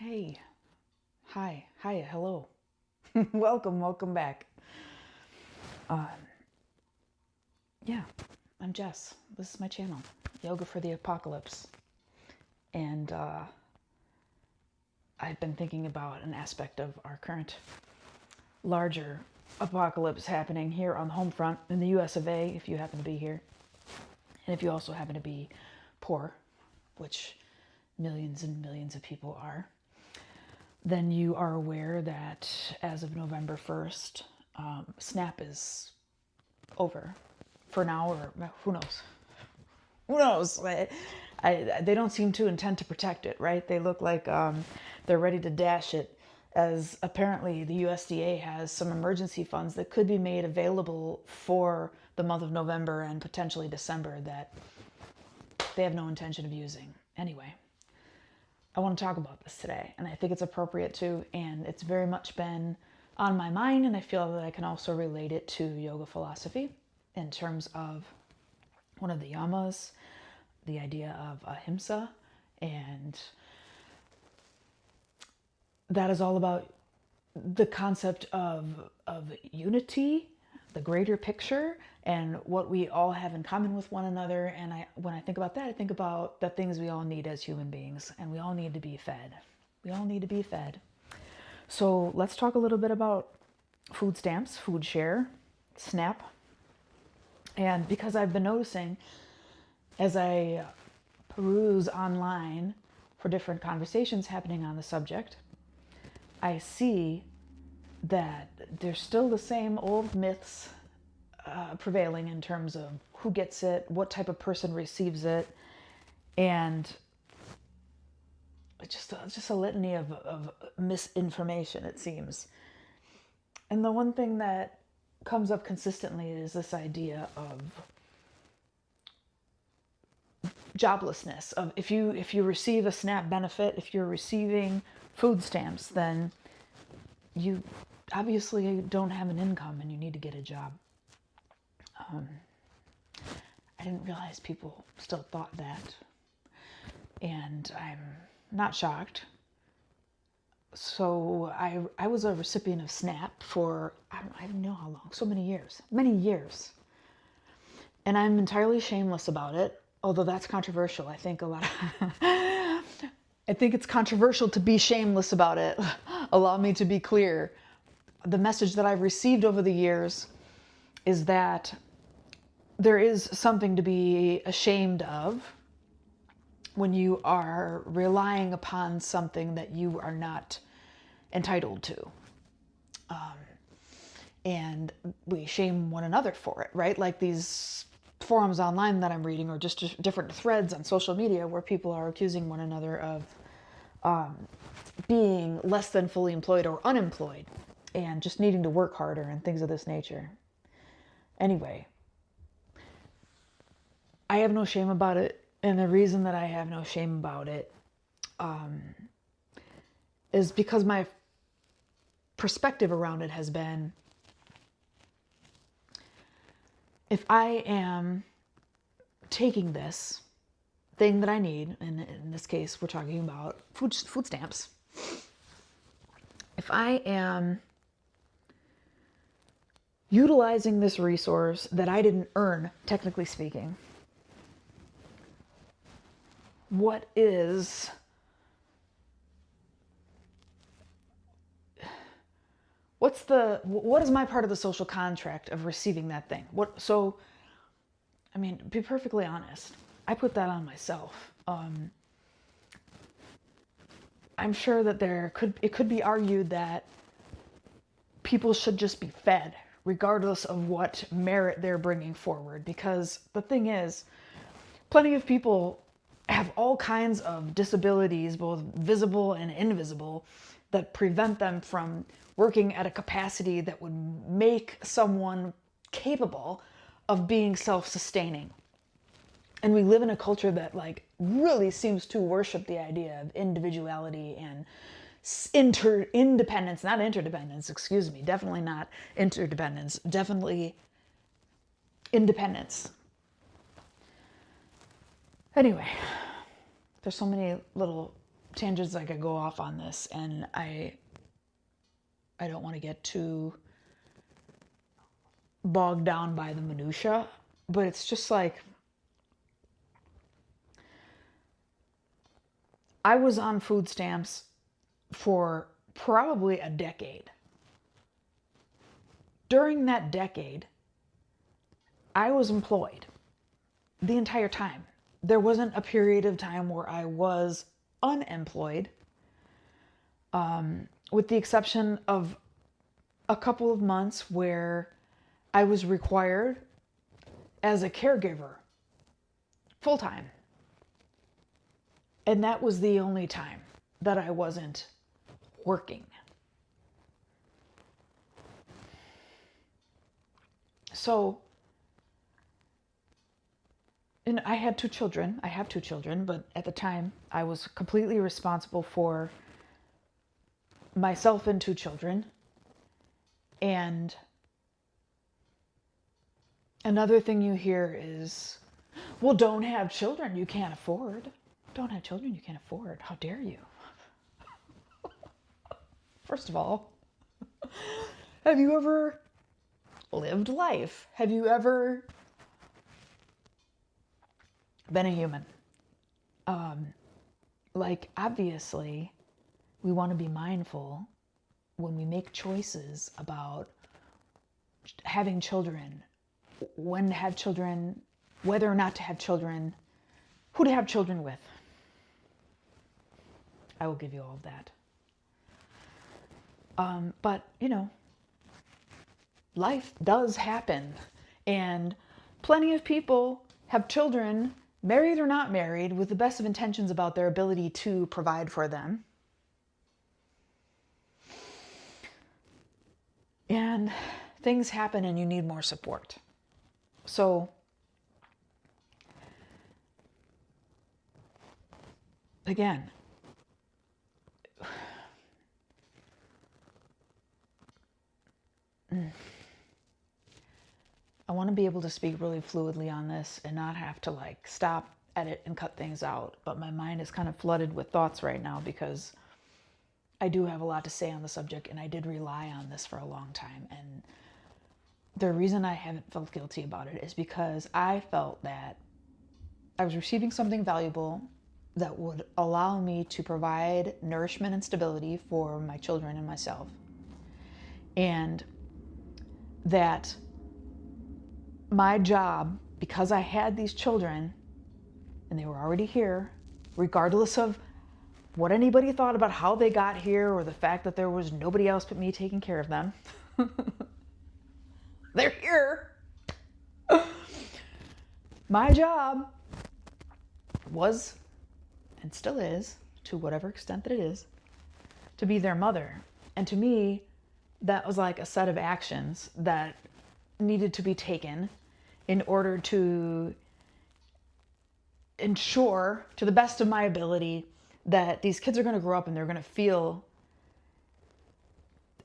Hey, hi, hiya, hello. welcome back. Uh, yeah, I'm Jess. This is my channel, Yoga for the Apocalypse. And I've been thinking about an aspect of our current larger apocalypse happening here on the home front in the US of A, if you happen to be here. And if you also happen to be poor, which millions and millions of people are, then you are aware that as of November 1st, SNAP is over for now, or who knows? Who knows? They don't seem to intend to protect it, right? They look like they're ready to dash it, as apparently the USDA has some emergency funds that could be made available for the month of November and potentially December that they have no intention of using. Anyway, I want to talk about this today, and I think it's appropriate to, and it's very much been on my mind, and I feel that I can also relate it to yoga philosophy in terms of one of the yamas, the idea of Ahimsa, and that is all about the concept of unity, the greater picture, and what we all have in common with one another. And when I think about that, I think about the things we all need as human beings, and we all need to be fed. We all need to be fed. So let's talk a little bit about food stamps, food share, SNAP. And because I've been noticing as I peruse online for different conversations happening on the subject, I see that there's still the same old myths prevailing in terms of who gets it, what type of person receives it, and just a litany of misinformation, it seems. And the one thing that comes up consistently is this idea of joblessness, of if you receive a SNAP benefit, if you're receiving food stamps, then you obviously don't have an income and you need to get a job. I didn't realize people still thought that, and I'm not shocked. So I was a recipient of SNAP for, I don't know how long, so many years. And I'm entirely shameless about it, although that's controversial. I think I think it's controversial to be shameless about it. Allow me to be clear. The message that I've received over the years is that there is something to be ashamed of when you are relying upon something that you are not entitled to. And we shame one another for it, right? Like these forums online that I'm reading, or just different threads on social media where people are accusing one another of being less than fully employed or unemployed and just needing to work harder and things of this nature. Anyway, I have no shame about it. And the reason that I have no shame about it is because my perspective around it has been, if I am taking this thing that I need, and in this case we're talking about food stamps, if I am utilizing this resource that I didn't earn, technically speaking, what is my part of the social contract of receiving that thing? I mean, be perfectly honest, I put that on myself. I'm sure that it could be argued that people should just be fed regardless of what merit they're bringing forward, because the thing is, plenty of people have all kinds of disabilities, both visible and invisible, that prevent them from working at a capacity that would make someone capable of being self-sustaining. And we live in a culture that really seems to worship the idea of individuality and interdependence, not interdependence, excuse me, definitely not interdependence, definitely independence. Anyway, there's so many little tangents I could go off on this, and I don't want to get too bogged down by the minutia, but it's just like, I was on food stamps for probably a decade. During that decade, I was employed the entire time. There wasn't a period of time where I was unemployed, with the exception of a couple of months where I was required as a caregiver full-time. And that was the only time that I wasn't working. So, and I had two children. I have two children, but at the time I was completely responsible for myself and two children. And another thing you hear is, well, don't have children, you can't afford. Don't have children you can't afford. How dare you? First of all, have you ever lived life? Have you ever been a human? Like, obviously, we want to be mindful when we make choices about having children, when to have children, whether or not to have children, who to have children with. I will give you all of that. But, you know, life does happen, and plenty of people have children, married or not married, with the best of intentions about their ability to provide for them. And things happen and you need more support. So, again, I want to be able to speak really fluidly on this and not have to like stop, edit, and cut things out. But my mind is kind of flooded with thoughts right now because I do have a lot to say on the subject, and I did rely on this for a long time. And the reason I haven't felt guilty about it is because I felt that I was receiving something valuable that would allow me to provide nourishment and stability for my children and myself. And that my job, because I had these children and they were already here, regardless of what anybody thought about how they got here or the fact that there was nobody else but me taking care of them, they're here. My job was, and still is, to whatever extent that it is, to be their mother. And to me, that was like a set of actions that needed to be taken in order to ensure, to the best of my ability, that these kids are going to grow up and they're going to feel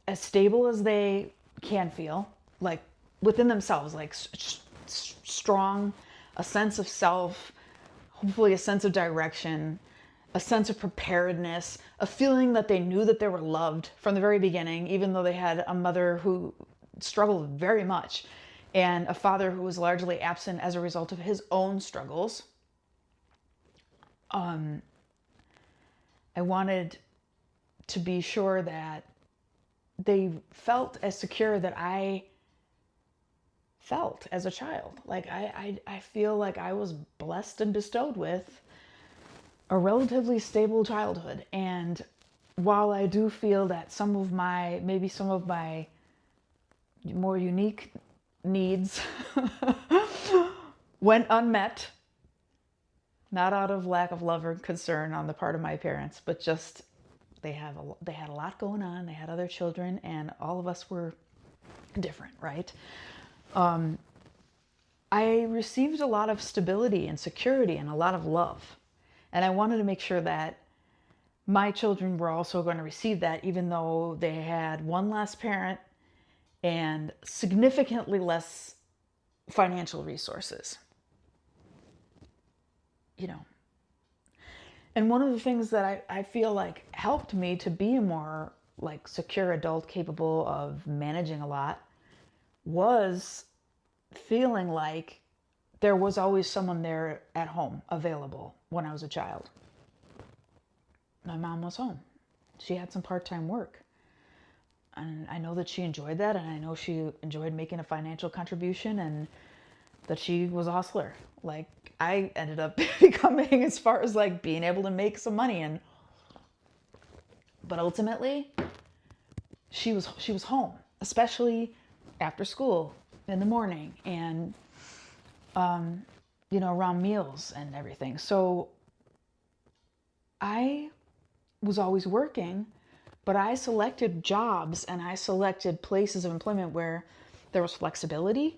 as stable as they can feel, like within themselves, like strong, a sense of self, hopefully a sense of direction, a sense of preparedness, a feeling that they knew that they were loved from the very beginning, even though they had a mother who struggled very much and a father who was largely absent as a result of his own struggles. I wanted to be sure that they felt as secure that I felt as a child. Like I feel like I was blessed and bestowed with a relatively stable childhood. And while I do feel that some of my more unique needs went unmet, not out of lack of love or concern on the part of my parents, but just they had a lot going on. They had other children, and all of us were different, right? I received a lot of stability and security and a lot of love. And I wanted to make sure that my children were also going to receive that, even though they had one less parent and significantly less financial resources. You know, And one of the things that I feel like helped me to be a more like secure adult capable of managing a lot was feeling like there was always someone there at home available when I was a child. My mom was home. She had some part-time work. And I know that she enjoyed that, and I know she enjoyed making a financial contribution, and that she was a hustler. Like, I ended up becoming, as far as like being able to make some money, but ultimately she was home, especially after school in the morning, and around meals and everything. So I was always working, but I selected jobs and I selected places of employment where there was flexibility,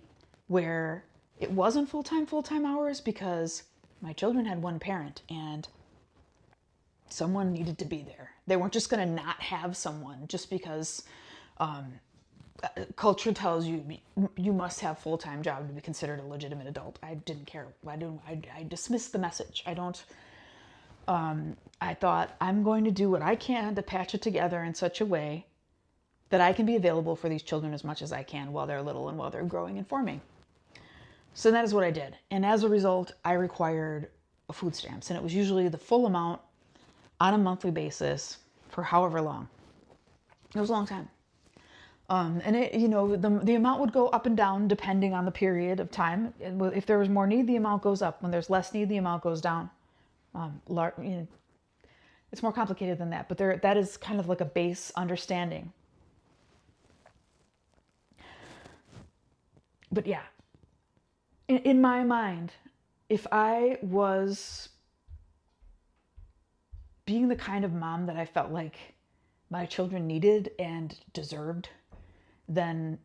where it wasn't full-time hours, because my children had one parent and someone needed to be there. They weren't just going to not have someone just because culture tells you you must have a full-time job to be considered a legitimate adult. I didn't care. I dismissed the message. I thought, I'm going to do what I can to patch it together in such a way that I can be available for these children as much as I can while they're little and while they're growing and forming. So that is what I did. And as a result, I required food stamps. And it was usually the full amount on a monthly basis for however long. It was a long time. And it, the amount would go up and down depending on the period of time. If there was more need, the amount goes up. When there's less need, the amount goes down. It's more complicated than that, but that is kind of like a base understanding. But yeah, in my mind, if I was being the kind of mom that I felt like my children needed and deserved, then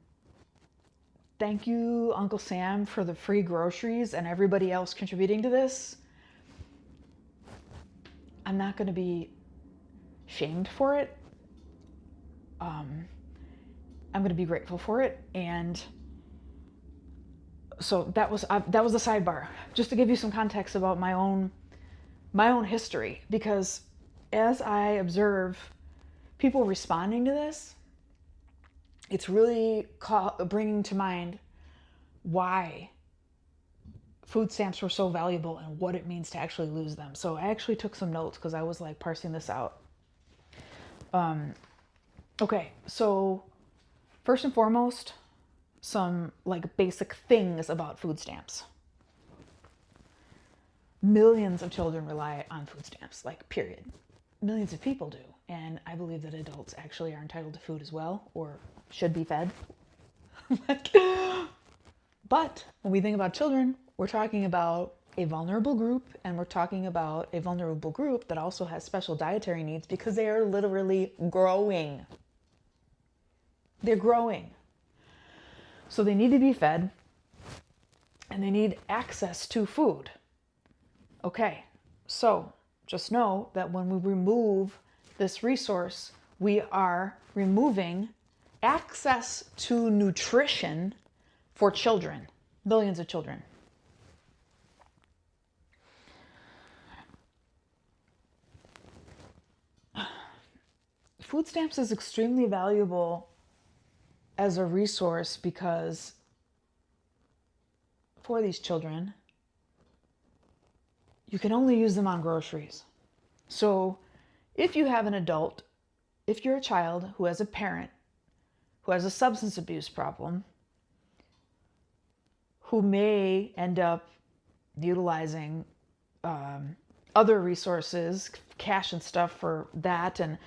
thank you, Uncle Sam, for the free groceries and everybody else contributing to this. I'm not going to be shamed for it. I'm going to be grateful for it. And so that was the sidebar, just to give you some context about my own history, because as I observe people responding to this, it's really bringing to mind why food stamps were so valuable and what it means to actually lose them. So I actually took some notes because I was like parsing this out. Okay, so first and foremost, some like basic things about food stamps. Millions of children rely on food stamps, like period. Millions of people do. And I believe that adults actually are entitled to food as well, or should be fed. But when we think about children, we're talking about a vulnerable group, and we're talking about a vulnerable group that also has special dietary needs because they are literally growing. They're growing. So they need to be fed, and they need access to food. Okay, so just know that when we remove this resource, we are removing access to nutrition for children, millions of children. Food stamps is extremely valuable as a resource because for these children, you can only use them on groceries. So if you have an adult, if you're a child who has a parent who has a substance abuse problem, who may end up utilizing other resources, cash and stuff for that. And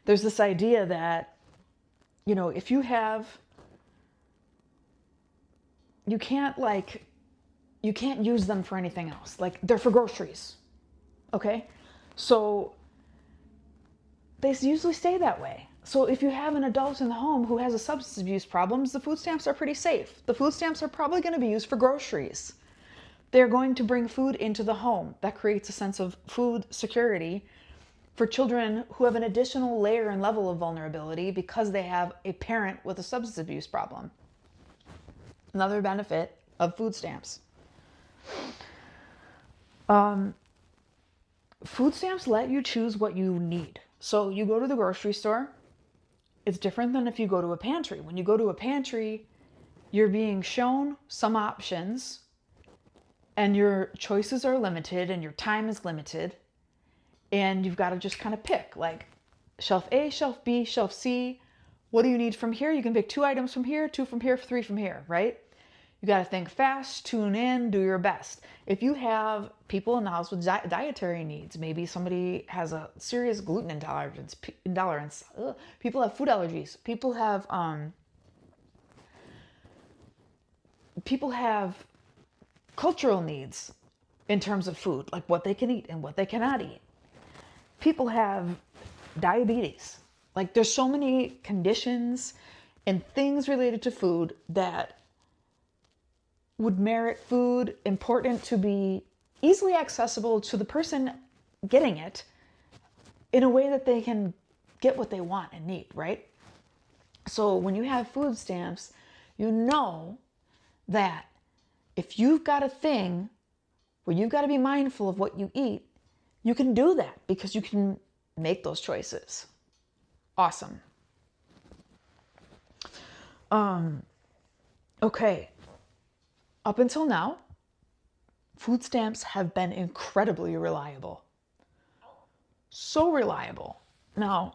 there's this idea that, if you have, you can't use them for anything else. Like, they're for groceries. Okay? So they usually stay that way. So if you have an adult in the home who has a substance abuse problem, the food stamps are pretty safe. The food stamps are probably going to be used for groceries. They're going to bring food into the home. That creates a sense of food security for children who have an additional layer and level of vulnerability because they have a parent with a substance abuse problem. Another benefit of food stamps. food stamps let you choose what you need. So you go to the grocery store, it's different than if you go to a pantry. When you go to a pantry, you're being shown some options and your choices are limited and your time is limited. And you've got to just kind of pick, like shelf A, shelf B, shelf C. What do you need from here? You can pick 2 items from here, 2 from here, 3 from here, right? You got to think fast, tune in, do your best. If you have people in the house with dietary needs, maybe somebody has a serious gluten intolerance. People have food allergies. People have cultural needs in terms of food, like what they can eat and what they cannot eat. People have diabetes. Like there's so many conditions and things related to food that would merit food important to be easily accessible to the person getting it in a way that they can get what they want and need, right? So when you have food stamps, you know that if you've got a thing where you've got to be mindful of what you eat, you can do that because you can make those choices. Awesome. Okay. Up until now, food stamps have been incredibly reliable. So reliable. Now,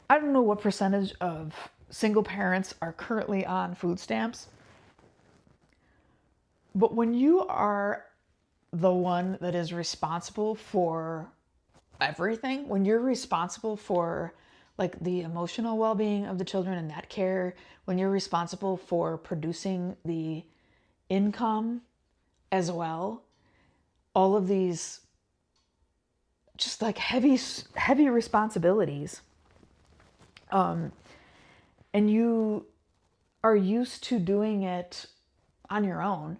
I don't know what percentage of single parents are currently on food stamps, but when you are the one that is responsible for everything, when you're responsible for like the emotional well-being of the children and that care, when you're responsible for producing the income as well, all of these just like heavy responsibilities, and you are used to doing it on your own,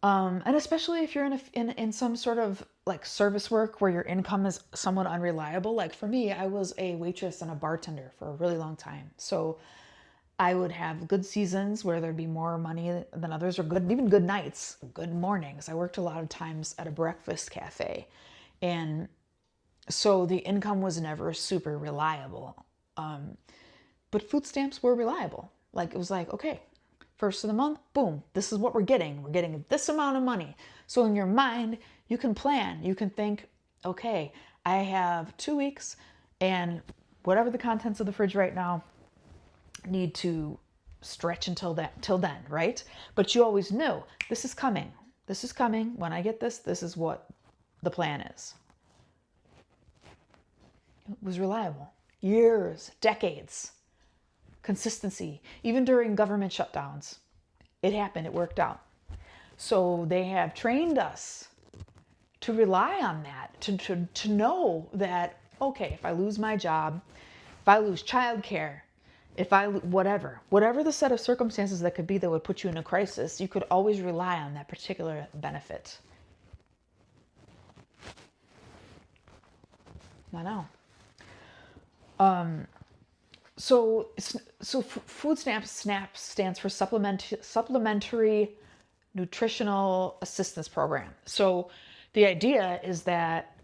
and especially if you're in some sort of like service work where your income is somewhat unreliable. Like for me, I was a waitress and a bartender for a really long time. So I would have good seasons where there'd be more money than others, or even good nights, good mornings. I worked a lot of times at a breakfast cafe. And so the income was never super reliable. But food stamps were reliable. Like it was like, okay, first of the month, boom, this is what we're getting. We're getting this amount of money. So in your mind, you can plan. You can think, okay, I have 2 weeks and whatever the contents of the fridge right now need to stretch till then, right? But you always know this is coming. This is coming. When I get this, this is what the plan is. It was reliable. Years, decades. Consistency. Even during government shutdowns, it happened. It worked out. So they have trained us to rely on that, to know that, okay, if I lose my job, if I lose childcare, if I, whatever the set of circumstances that could be that would put you in a crisis, you could always rely on that particular benefit. I know. So food stamps, SNAP stands for Supplementary Nutritional Assistance Program. So the idea is that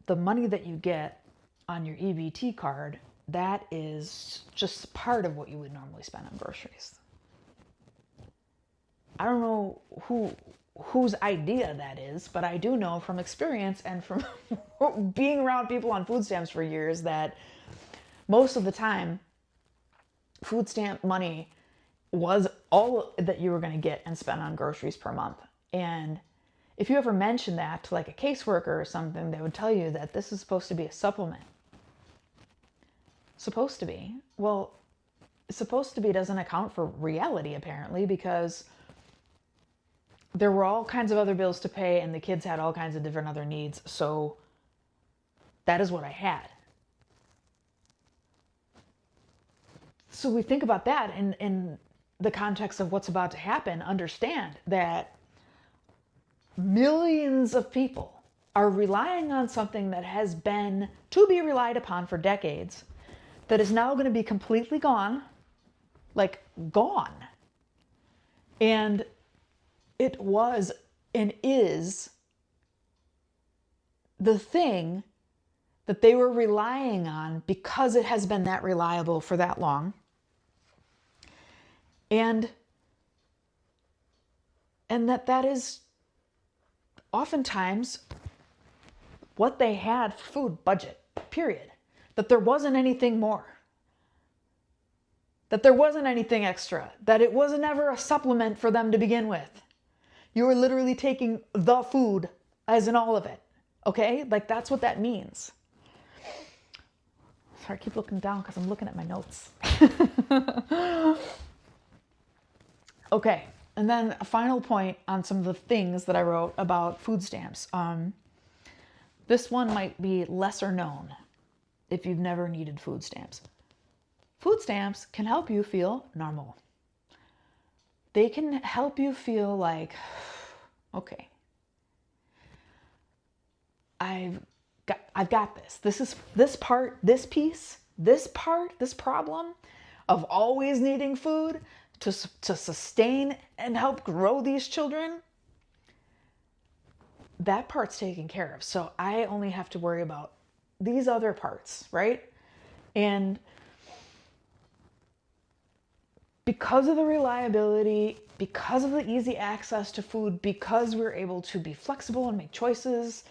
the money that you get on your EBT card, that is just part of what you would normally spend on groceries. I don't know whose idea that is, but I do know from experience and from being around people on food stamps for years that most of the time, food stamp money was all that you were going to get and spend on groceries per month. And if you ever mention that to like a caseworker or something, they would tell you that this is supposed to be a supplement. Supposed to be. Well, supposed to be doesn't account for reality, apparently, because there were all kinds of other bills to pay and the kids had all kinds of different other needs. So that is what I had. So we think about that in the context of what's about to happen, understand that millions of people are relying on something that has been to be relied upon for decades, that is now going to be completely gone, like gone. And it was and is the thing that they were relying on because it has been that reliable for that long. And that is oftentimes what they had for food, budget, period. That there wasn't anything more. That there wasn't anything extra. That it wasn't ever a supplement for them to begin with. You were literally taking the food as in all of it. Okay? Like, that's what that means. Sorry, I keep looking down because I'm looking at my notes. Okay. And then a final point on some of the things that I wrote about food stamps. This one might be lesser known if you've never needed food stamps. Food stamps can help you feel normal. They can help you feel like, okay, I've got this. This problem of always needing food to sustain and help grow these children, that part's taken care of. So I only have to worry about these other parts, right? And because of the reliability, because of the easy access to food, because we're able to be flexible and make choices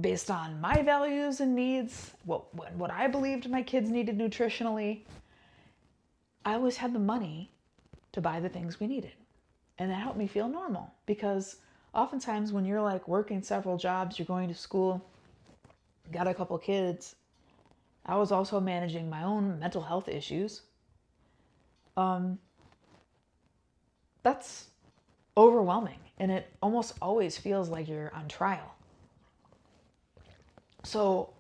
based on my values and needs, what I believed my kids needed nutritionally, I always had the money to buy the things we needed. And that helped me feel normal, because oftentimes when you're like working several jobs, you're going to school, got a couple kids, I was also managing my own mental health issues. That's overwhelming, and it almost always feels like you're on trial. So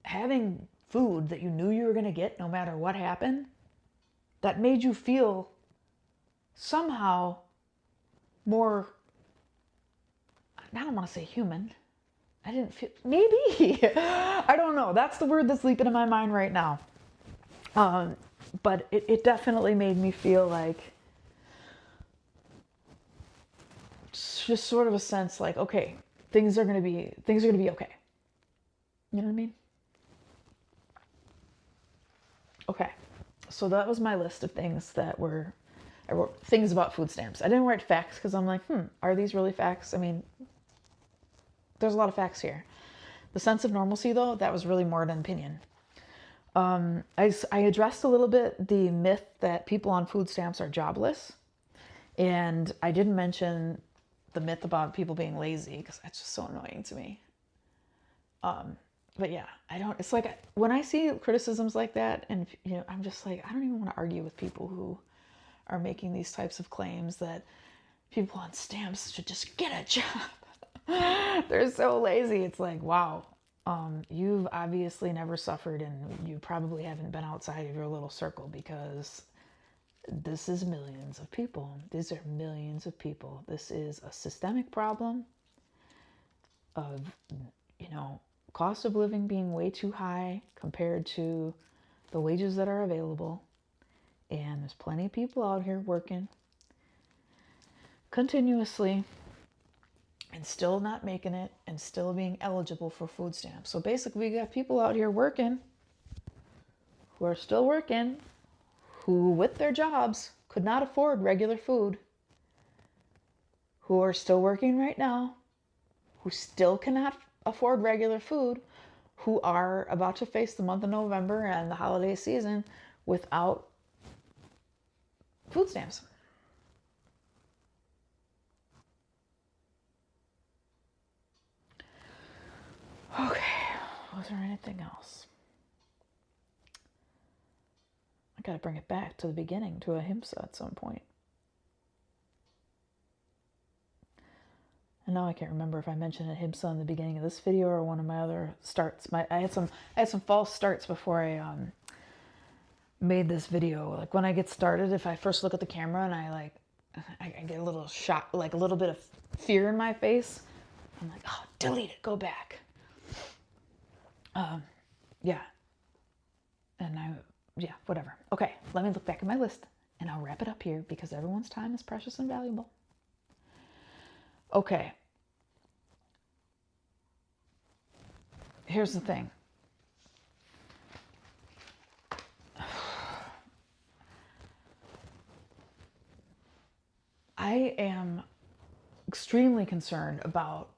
having food that you knew you were going to get no matter what happened, that made you feel somehow more, I don't want to say human. I didn't feel, maybe, I don't know. That's the word that's leaping in my mind right now. But it definitely made me feel like just sort of a sense like, okay, things are going to be okay. You know what I mean? Okay. So that was my list of things I wrote things about food stamps. I didn't write facts because I'm like, are these really facts? I mean, there's a lot of facts here. The sense of normalcy, though, that was really more an opinion. I addressed a little bit the myth that people on food stamps are jobless. And I didn't mention the myth about people being lazy because that's just so annoying to me. But yeah, it's like when I see criticisms like that, and I'm just like, I don't even want to argue with people who are making these types of claims that people on stamps should just get a job. They're so lazy. It's like, wow. You've obviously never suffered, and you probably haven't been outside of your little circle, because this is millions of people. These are millions of people. This is a systemic problem of, cost of living being way too high compared to the wages that are available. And there's plenty of people out here working continuously and still not making it and still being eligible for food stamps. So basically, we got people out here working who are still working, who with their jobs could not afford regular food, who are still working right now, who still cannot afford regular food, who are about to face the month of November and the holiday season without food stamps. Okay, was there anything else? I gotta bring it back to the beginning, to Ahimsa at some point. And now I can't remember if I mentioned Ahimsa in the beginning of this video or one of my other starts. I had some false starts before I made this video. Like when I get started, if I first look at the camera and I get a little shock, like a little bit of fear in my face, I'm like, oh, delete it, go back. Yeah. And whatever. Okay, let me look back at my list and I'll wrap it up here because everyone's time is precious and valuable. Okay. here's the thing. I am extremely concerned about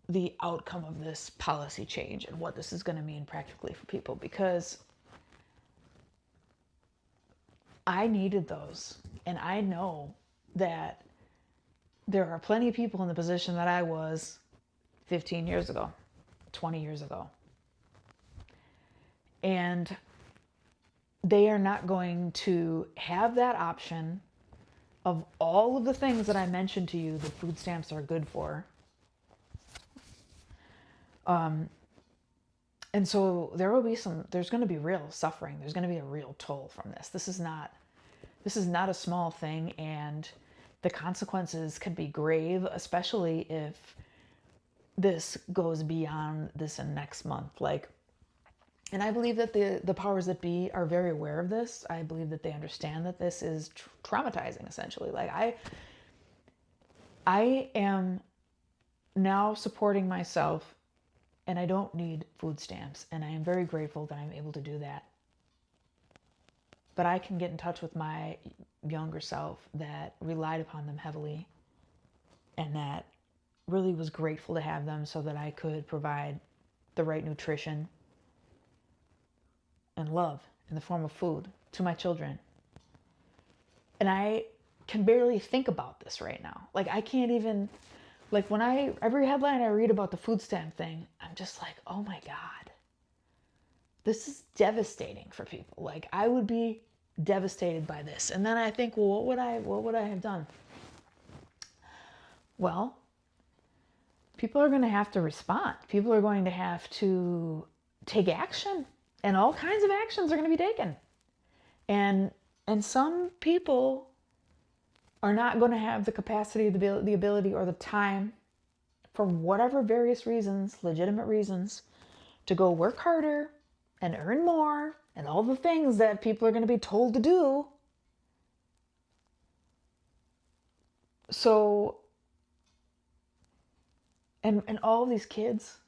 the outcome of this policy change and what this is going to mean practically for people, because I needed those. And I know that there are plenty of people in the position that I was 15 years ago, 20 years ago. And they are not going to have that option of all of the things that I mentioned to you that food stamps are good for. And so there's going to be real suffering. There's going to be a real toll from this. This is not a small thing, and the consequences could be grave, especially if this goes beyond this and next month. And I believe that the powers that be are very aware of this. I believe that they understand that this is traumatizing, essentially. I am now supporting myself, and I don't need food stamps, and I am very grateful that I'm able to do that. But I can get in touch with my younger self that relied upon them heavily, and that really was grateful to have them so that I could provide the right nutrition and love in the form of food to my children. And I can barely think about this right now. I can't even, every headline I read about the food stamp thing, I'm just like, oh my God, this is devastating for people. I would be devastated by this. And then I think, well, what would I have done? Well, people are going to have to respond. People are going to have to take action, and all kinds of actions are going to be taken. And some people are not going to have the capacity, the ability, or the time, for whatever various reasons, legitimate reasons, to go work harder and earn more and all the things that people are going to be told to do. So, and all these kids,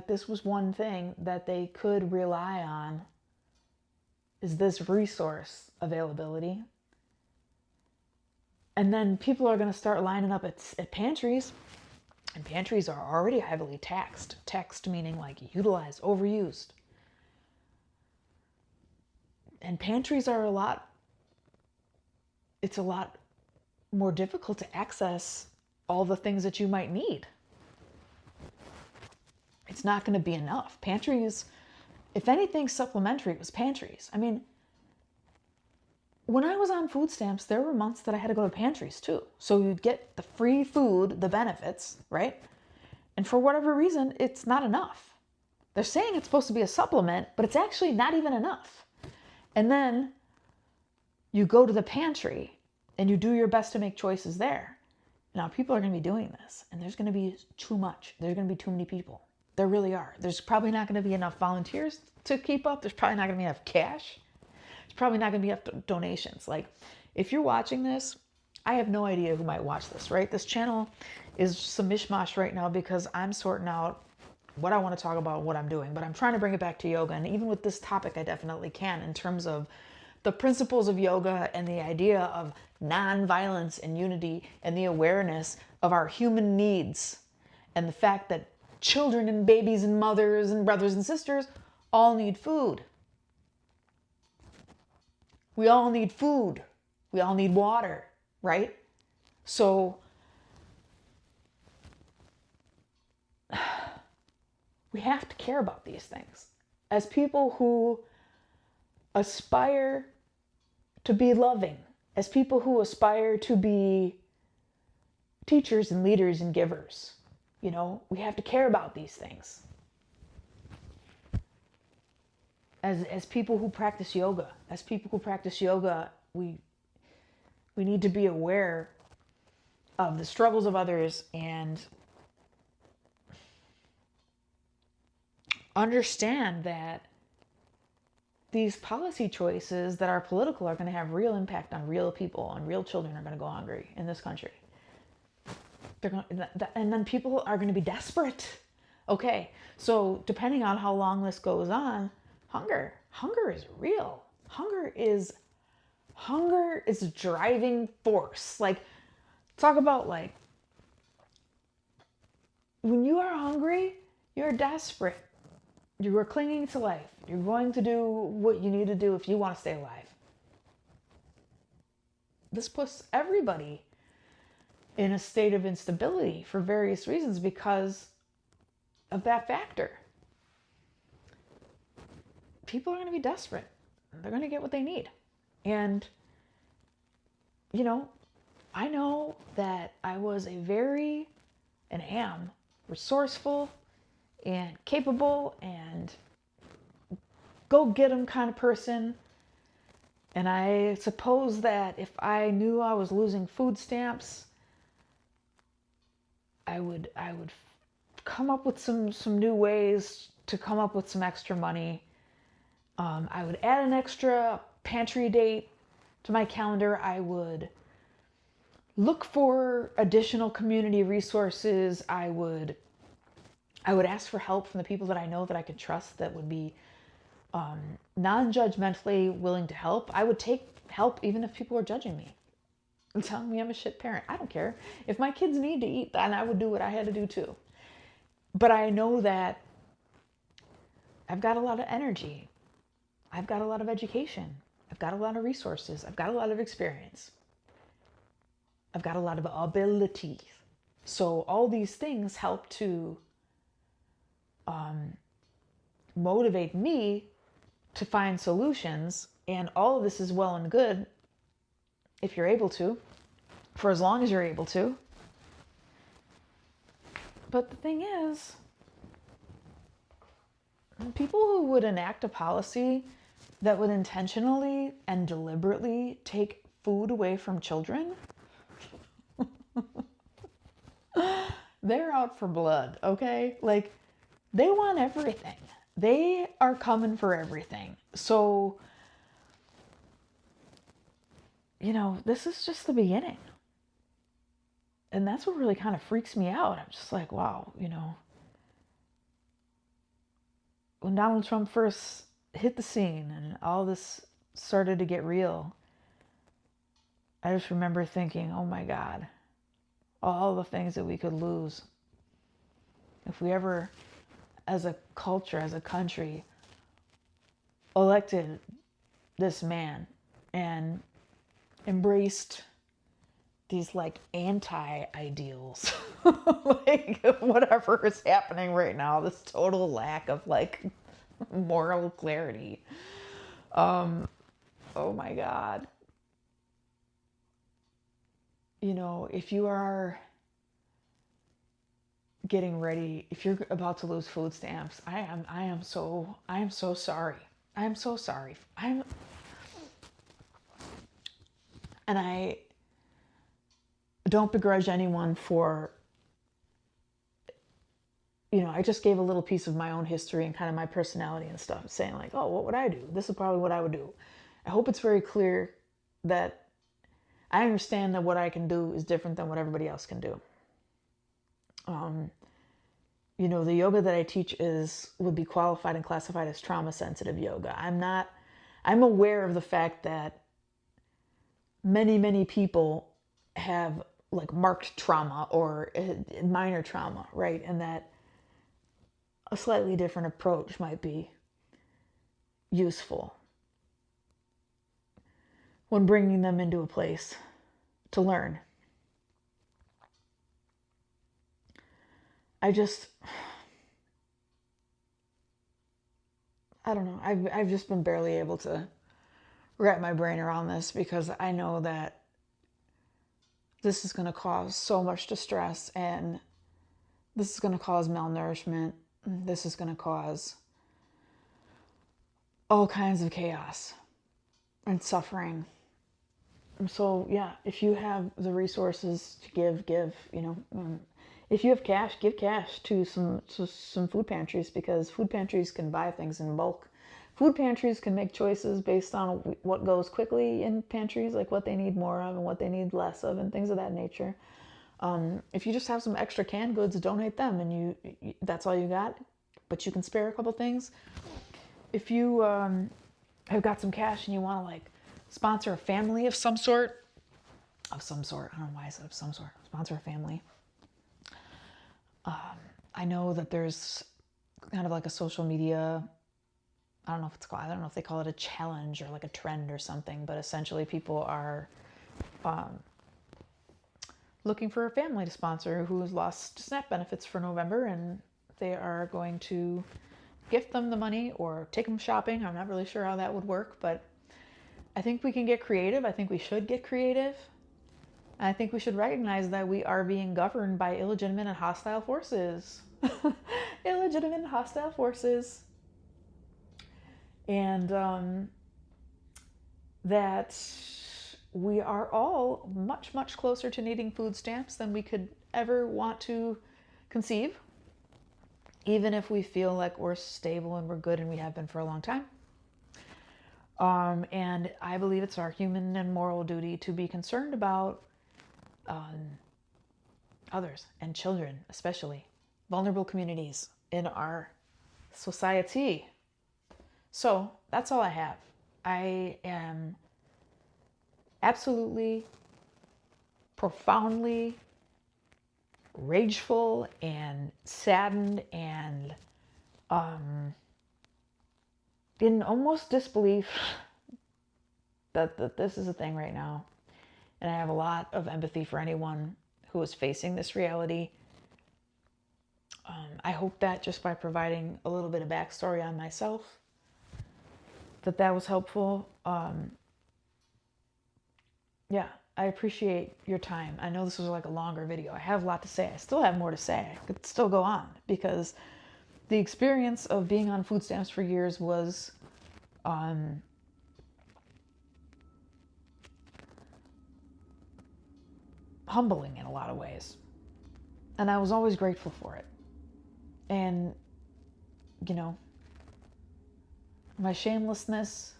this was one thing that they could rely on, is this resource availability. And then people are going to start lining up at pantries, and pantries are already heavily taxed. Taxed meaning utilized, overused. And pantries are a lot more difficult to access all the things that you might need. It's not going to be enough. Pantries, if anything supplementary, it was pantries. I mean, when I was on food stamps, there were months that I had to go to pantries too. So you'd get the free food, the benefits, right? And for whatever reason, it's not enough. They're saying it's supposed to be a supplement, but it's actually not even enough. And then you go to the pantry and you do your best to make choices there. Now, people are going to be doing this, and there's going to be too much. There's going to be too many people. There really are. There's probably not going to be enough volunteers to keep up. There's probably not going to be enough cash. There's probably not going to be enough donations. If you're watching this, I have no idea who might watch this, right? This channel is some mishmash right now because I'm sorting out what I want to talk about, what I'm doing, but I'm trying to bring it back to yoga. And even with this topic, I definitely can, in terms of the principles of yoga and the idea of nonviolence and unity and the awareness of our human needs, and the fact that children and babies and mothers and brothers and sisters all need food. We all need food. We all need water, right? So we have to care about these things. As people who aspire to be loving, as people who aspire to be teachers and leaders and givers, we have to care about these things. As people who practice yoga, we need to be aware of the struggles of others and understand that these policy choices that are political are going to have real impact on real people, and real children are going to go hungry in this country. And then people are going to be desperate. Okay, so depending on how long this goes on, hunger is real. Hunger is a driving force. Like, talk about like, when you are hungry, you're desperate. You are clinging to life. You're going to do what you need to do if you want to stay alive. This puts everybody in a state of instability for various reasons because of that factor. People are going to be desperate. They're going to get what they need. And, you know, I know that I was a very, and am, resourceful and capable and go get 'em kind of person. And I suppose that if I knew I was losing food stamps, I would come up with some new ways to come up with some extra money. I would add an extra pantry date to my calendar. I would look for additional community resources. I would ask for help from the people that I know that I could trust that would be non-judgmentally willing to help. I would take help even if people are judging me and telling me I'm a shit parent. I don't care. If my kids need to eat, then I would do what I had to do too. But I know that I've got a lot of energy. I've got a lot of education. I've got a lot of resources. I've got a lot of experience. I've got a lot of abilities. So all these things help to motivate me to find solutions. And all of this is well and good if you're able to, for as long as you're able to. But the thing is, people who would enact a policy that would intentionally and deliberately take food away from children, they're out for blood, okay? Like, they want everything. They are coming for everything. So, you know, this is just the beginning. And that's what really kind of freaks me out. I'm just like, wow, you know. When Donald Trump first hit the scene and all this started to get real, I just remember thinking, oh my God, all the things that we could lose if we ever, as a culture, as a country, elected this man and embraced these like anti-ideals. Like whatever is happening right now, this total lack of like moral clarity. Oh my God. You know, if you are getting ready, if you're about to lose food stamps, I am so sorry. I am so sorry. And I don't begrudge anyone for, you know, I just gave a little piece of my own history and kind of my personality and stuff, saying like, oh, what would I do? This is probably what I would do. I hope it's very clear that I understand that what I can do is different than what everybody else can do. You know, the yoga that I teach would be qualified and classified as trauma sensitive yoga. I'm aware of the fact that many people have like marked trauma or minor trauma, right? And that a slightly different approach might be useful when bringing them into a place to learn. I don't know. I've just been barely able to wrap my brain around this because I know that this is going to cause so much distress and this is going to cause malnourishment. This is going to cause all kinds of chaos and suffering. And so, yeah, if you have the resources to give, you know, if you have cash, give cash to some food pantries, because food pantries can buy things in bulk. Food pantries can make choices based on what goes quickly in pantries, like what they need more of and what they need less of and things of that nature. If you just have some extra canned goods, donate them, and that's all you got, but you can spare a couple things. If you have got some cash and you want to like sponsor a family of some sort, I don't know why I said of some sort, sponsor a family. I know that there's kind of like a social media, I don't know if they call it a challenge or like a trend or something, but essentially people are looking for a family to sponsor who has lost SNAP benefits for November, and they are going to gift them the money or take them shopping. I'm not really sure how that would work, but I think we can get creative. I think we should get creative. And I think we should recognize that we are being governed by illegitimate and hostile forces. Illegitimate and hostile forces. And that we are all much, much closer to needing food stamps than we could ever want to conceive, even if we feel like we're stable and we're good and we have been for a long time. And I believe it's our human and moral duty to be concerned about others and children, especially vulnerable communities in our society. So that's all I have. I am absolutely, profoundly rageful and saddened and in almost disbelief that this is a thing right now. And I have a lot of empathy for anyone who is facing this reality. I hope that just by providing a little bit of backstory on myself, that was helpful. Yeah, I appreciate your time. I know this was like a longer video. I have a lot to say. I still have more to say. I could still go on because the experience of being on food stamps for years was humbling in a lot of ways. And I was always grateful for it. And, you know, my shamelessness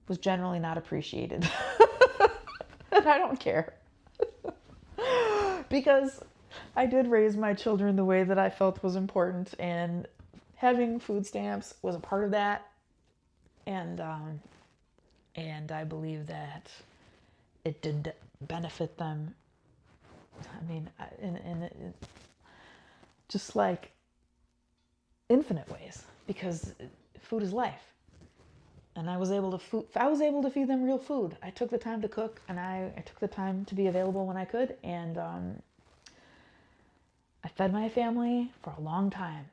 was generally not appreciated. And I don't care. Because I did raise my children the way that I felt was important, and having food stamps was a part of that. And I believe that it did benefit them. I mean, in just like infinite ways, because food is life. And I was able to feed them real food. I took the time to cook, and I took the time to be available when I could. And I fed my family for a long time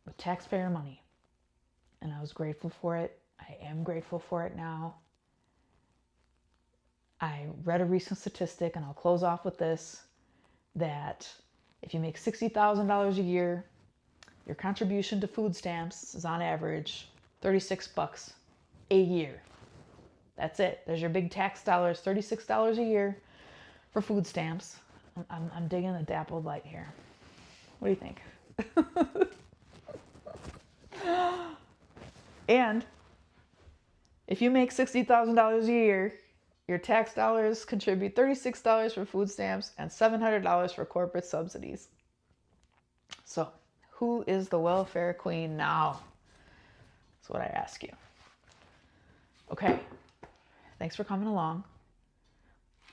with taxpayer money. And I was grateful for it. I am grateful for it now. I read a recent statistic, and I'll close off with this, that if you make $60,000 a year, your contribution to food stamps is on average $36 a year. That's it. There's your big tax dollars, $36 a year for food stamps. I'm digging the dappled light here. What do you think? And if you make $60,000 a year, your tax dollars contribute $36 for food stamps and $700 for corporate subsidies. So, who is the welfare queen now? That's what I ask you. Okay. Thanks for coming along.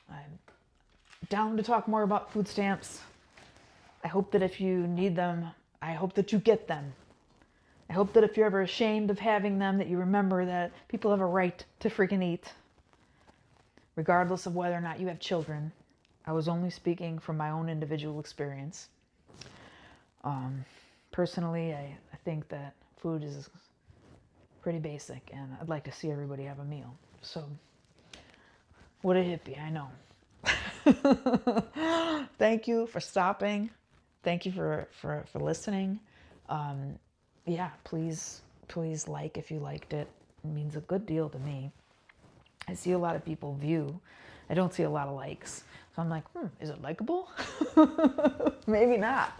I'm down to talk more about food stamps. I hope that if you need them, I hope that you get them. I hope that if you're ever ashamed of having them, that you remember that people have a right to freaking eat, regardless of whether or not you have children. I was only speaking from my own individual experience. Personally, I think that food is pretty basic, and I'd like to see everybody have a meal. So, what a hippie, I know. Thank you for stopping. Thank you for listening. Yeah, please like if you liked it. It means a good deal to me. I see a lot of people view. I don't see a lot of likes. So I'm like, is it likable? Maybe not.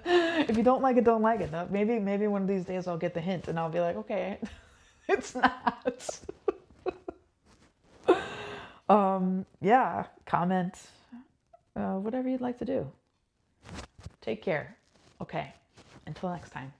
If you don't like it, don't like it. Maybe one of these days I'll get the hint and I'll be like, okay, it's not. Yeah, comment, whatever you'd like to do. Take care. Okay, until next time.